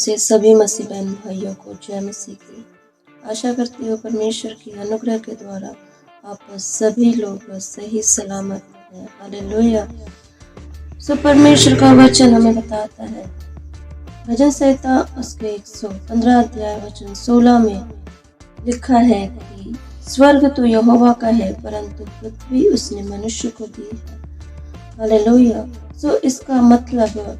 से सभी मसीह बहन भाइयों को जय मसीह की। आशा करती हूँ परमेश्वर की अनुग्रह के द्वारा आप सभी लोग सही सलामत हैं। हालेलुया। सो परमेश्वर का वचन हमें बताता है, भजन संहिता उसके 115 अध्याय वचन 16 में लिखा है कि स्वर्ग तो यहोवा का है, परंतु पृथ्वी उसने मनुष्य को दी है। हालेलुया। सो इसका मतलब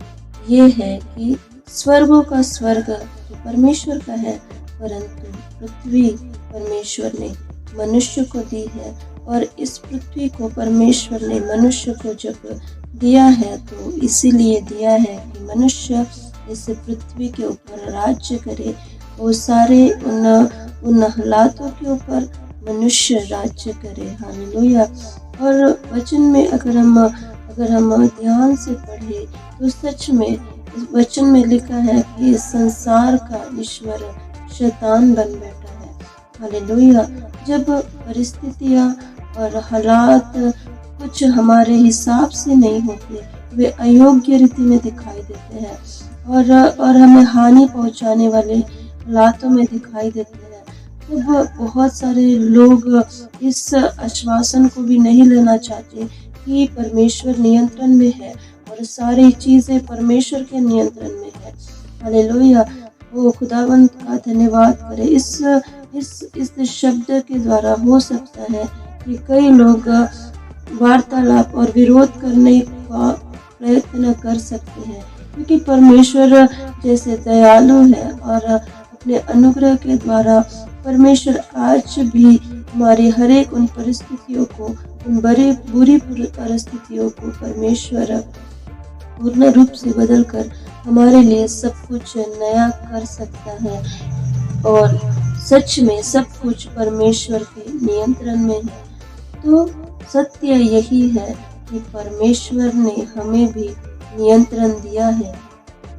ये है कि स्वर्गों का स्वर्ग जो परमेश्वर का है, परंतु पृथ्वी परमेश्वर ने मनुष्य को दी है। और इस पृथ्वी को परमेश्वर ने मनुष्य को जब दिया है तो इसीलिए दिया है कि मनुष्य इस पृथ्वी के ऊपर राज्य करे। वो सारे उन हालातों के ऊपर मनुष्य राज्य करे। हालेलुया। और वचन में अगर हम ध्यान से पढ़े तो सच में इस वचन में लिखा है कि संसार का ईश्वर शैतान बन बैठा है। हालेलुया। जब परिस्थितियां और हालात कुछ हमारे हिसाब से नहीं होते, वे अयोग्य रीति में दिखाई देते हैं और हमें हानि पहुंचाने वाले हालातों में दिखाई देते हैं, तब बहुत सारे लोग इस आश्वासन को भी नहीं लेना चाहते कि परमेश्वर नियंत्रण में है और सारी चीजें परमेश्वर के नियंत्रण में है। हालेलुया। वो खुदावंत का धन्यवाद करे। इस शब्द के द्वारा हो सकता है कि कई लोग वार्तालाप और विरोध करने का प्रयत्न कर सकते हैं, क्योंकि परमेश्वर जैसे दयालु है और अपने अनुग्रह के द्वारा परमेश्वर आज भी हमारी हर एक उन परिस्थितियों को, उन बुरी परिस्थितियों को परमेश्वर पूर्ण रूप से बदलकर हमारे लिए सब कुछ नया कर सकता है। और सच में सब कुछ परमेश्वर के नियंत्रण में है। तो सत्य यही है कि परमेश्वर ने हमें भी नियंत्रण दिया है।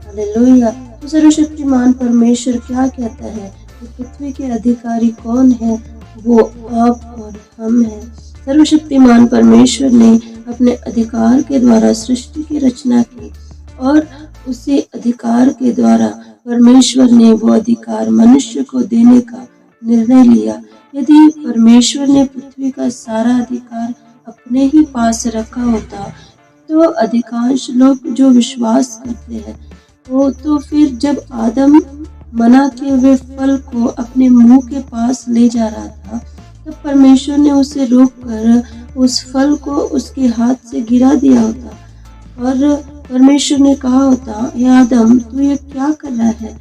हालेलुया। तो सर्वशक्तिमान परमेश्वर क्या कहता है कि पृथ्वी के अधिकारी कौन है? वो आप और हम हैं। सर्वशक्तिमान परमेश्वर ने अपने अधिकार के द्वारा सृष्टि की रचना की और उसी अधिकार के द्वारा परमेश्वर ने वो अधिकार मनुष्य को देने का निर्णय लिया। यदि परमेश्वर ने पृथ्वी का सारा अधिकार अपने ही पास रखा होता तो अधिकांश लोग जो विश्वास करते हैं वो तो फिर जब आदम मना किए हुए फल को अपने मुंह के पास ले जा रहा था, तब परमेश्वर ने उसे रोककर उस फल को उसके हाथ से गिरा दिया होता और परमेश्वर ने कहा होता, हे आदम, तू ये क्या कर रहा है?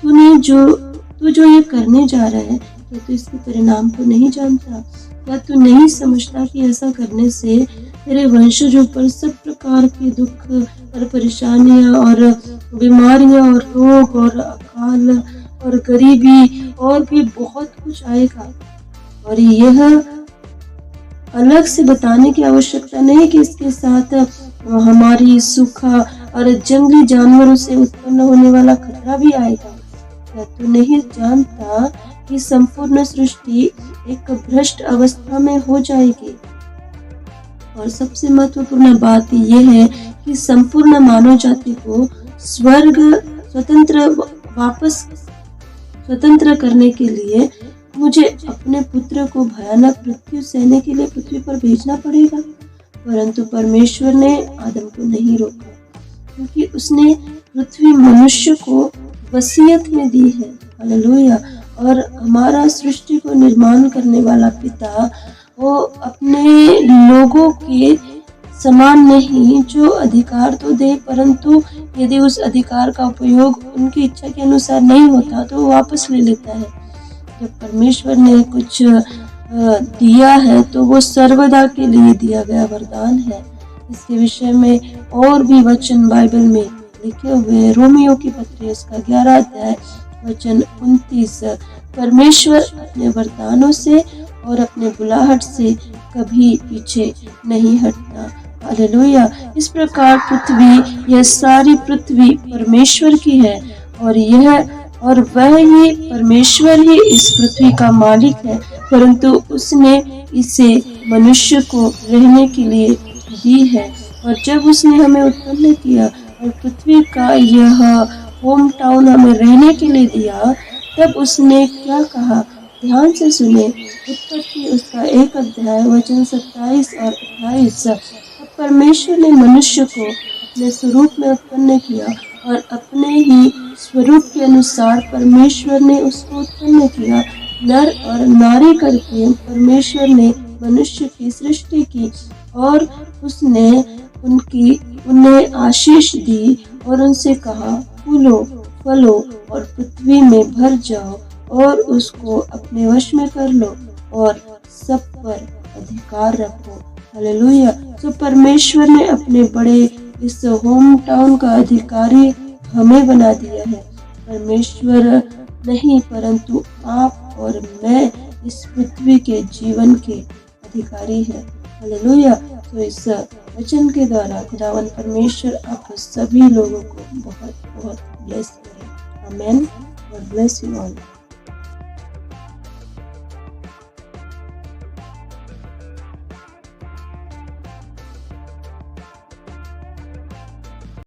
तू जो ये करने जा रहा है, क्या तू इसके परिणाम को नहीं जानता? क्या तू नहीं समझता कि ऐसा करने से तेरे वंशजों पर सब प्रकार के दुख और परेशानियां और बीमारियां और रोग और अकाल और गरीबी और भी बहुत कुछ आएगा? और यह अलग से बताने की आवश्यकता नहीं कि इसके साथ हमारी सूखा और जंगली जानवरों से उत्पन्न होने वाला खतरा भी आएगा। क्या तू नहीं जानता कि संपूर्ण सृष्टि एक भ्रष्ट अवस्था में हो जाएगी? और सबसे महत्वपूर्ण बात यह है कि संपूर्ण मानव जाति को स्वर्ग स्वतंत्र करने के लिए मुझे अपने पुत्र को भयानक मृत्यु सहने के लिए पृथ्वी पर भेजना पड़ेगा। परंतु परमेश्वर ने आदम को नहीं रोका, क्योंकि उसने पृथ्वी मनुष्य को वसीयत में दी है। हालेलुया। और हमारा सृष्टि को निर्माण करने वाला पिता वो अपने लोगों के समान नहीं जो अधिकार तो दे, परंतु यदि उस अधिकार का उपयोग उनकी इच्छा के अनुसार नहीं होता तो वापस ले लेता है। जब परमेश्वर ने कुछ दिया है तो वो सर्वदा के लिए दिया गया वरदान है। इसके विषय में और भी वचन बाइबल में लिखे हुए। रोमियो की पत्री उसका 11 अध्याय वचन 29। परमेश्वर अपने वरदानों से और अपने बुलाहट से कभी पीछे नहीं हटता। हालेलुया। इस प्रकार पृथ्वी, यह सारी पृथ्वी परमेश्वर की है और वह ही परमेश्वर ही इस पृथ्वी का मालिक है, परंतु उसने इसे मनुष्य को रहने के लिए दी है। और जब उसने हमें उत्पन्न किया और पृथ्वी का यह होम टाउन हमें रहने के लिए दिया, तब उसने क्या कहा, ध्यान से सुने। उत्पत्ति उसका 1 अध्याय वचन 27 और 28। तब परमेश्वर ने मनुष्य को अपने स्वरूप में उत्पन्न किया और अपने ही स्वरूप के अनुसार परमेश्वर ने उसको उत्पन्न किया। नर और नारी करके परमेश्वर ने मनुष्य की सृष्टि की और उसने उन्हें आशीष दी और उनसे कहा, फूलो, फलो और पृथ्वी में भर जाओ और उसको अपने वश में कर लो और सब पर अधिकार रखो। हालेलुया। तो परमेश्वर ने अपने बड़े इस होम टाउन का अधिकारी हमें बना दिया है। परमेश्वर नहीं परंतु आप और मैं इस पृथ्वी के जीवन के अधिकारी हैं। हालेलुया। तो इस वचन के द्वारा खुदावन परमेश्वर आप सभी लोगों को बहुत बहुत ब्लेस करें। Amen. God bless you all.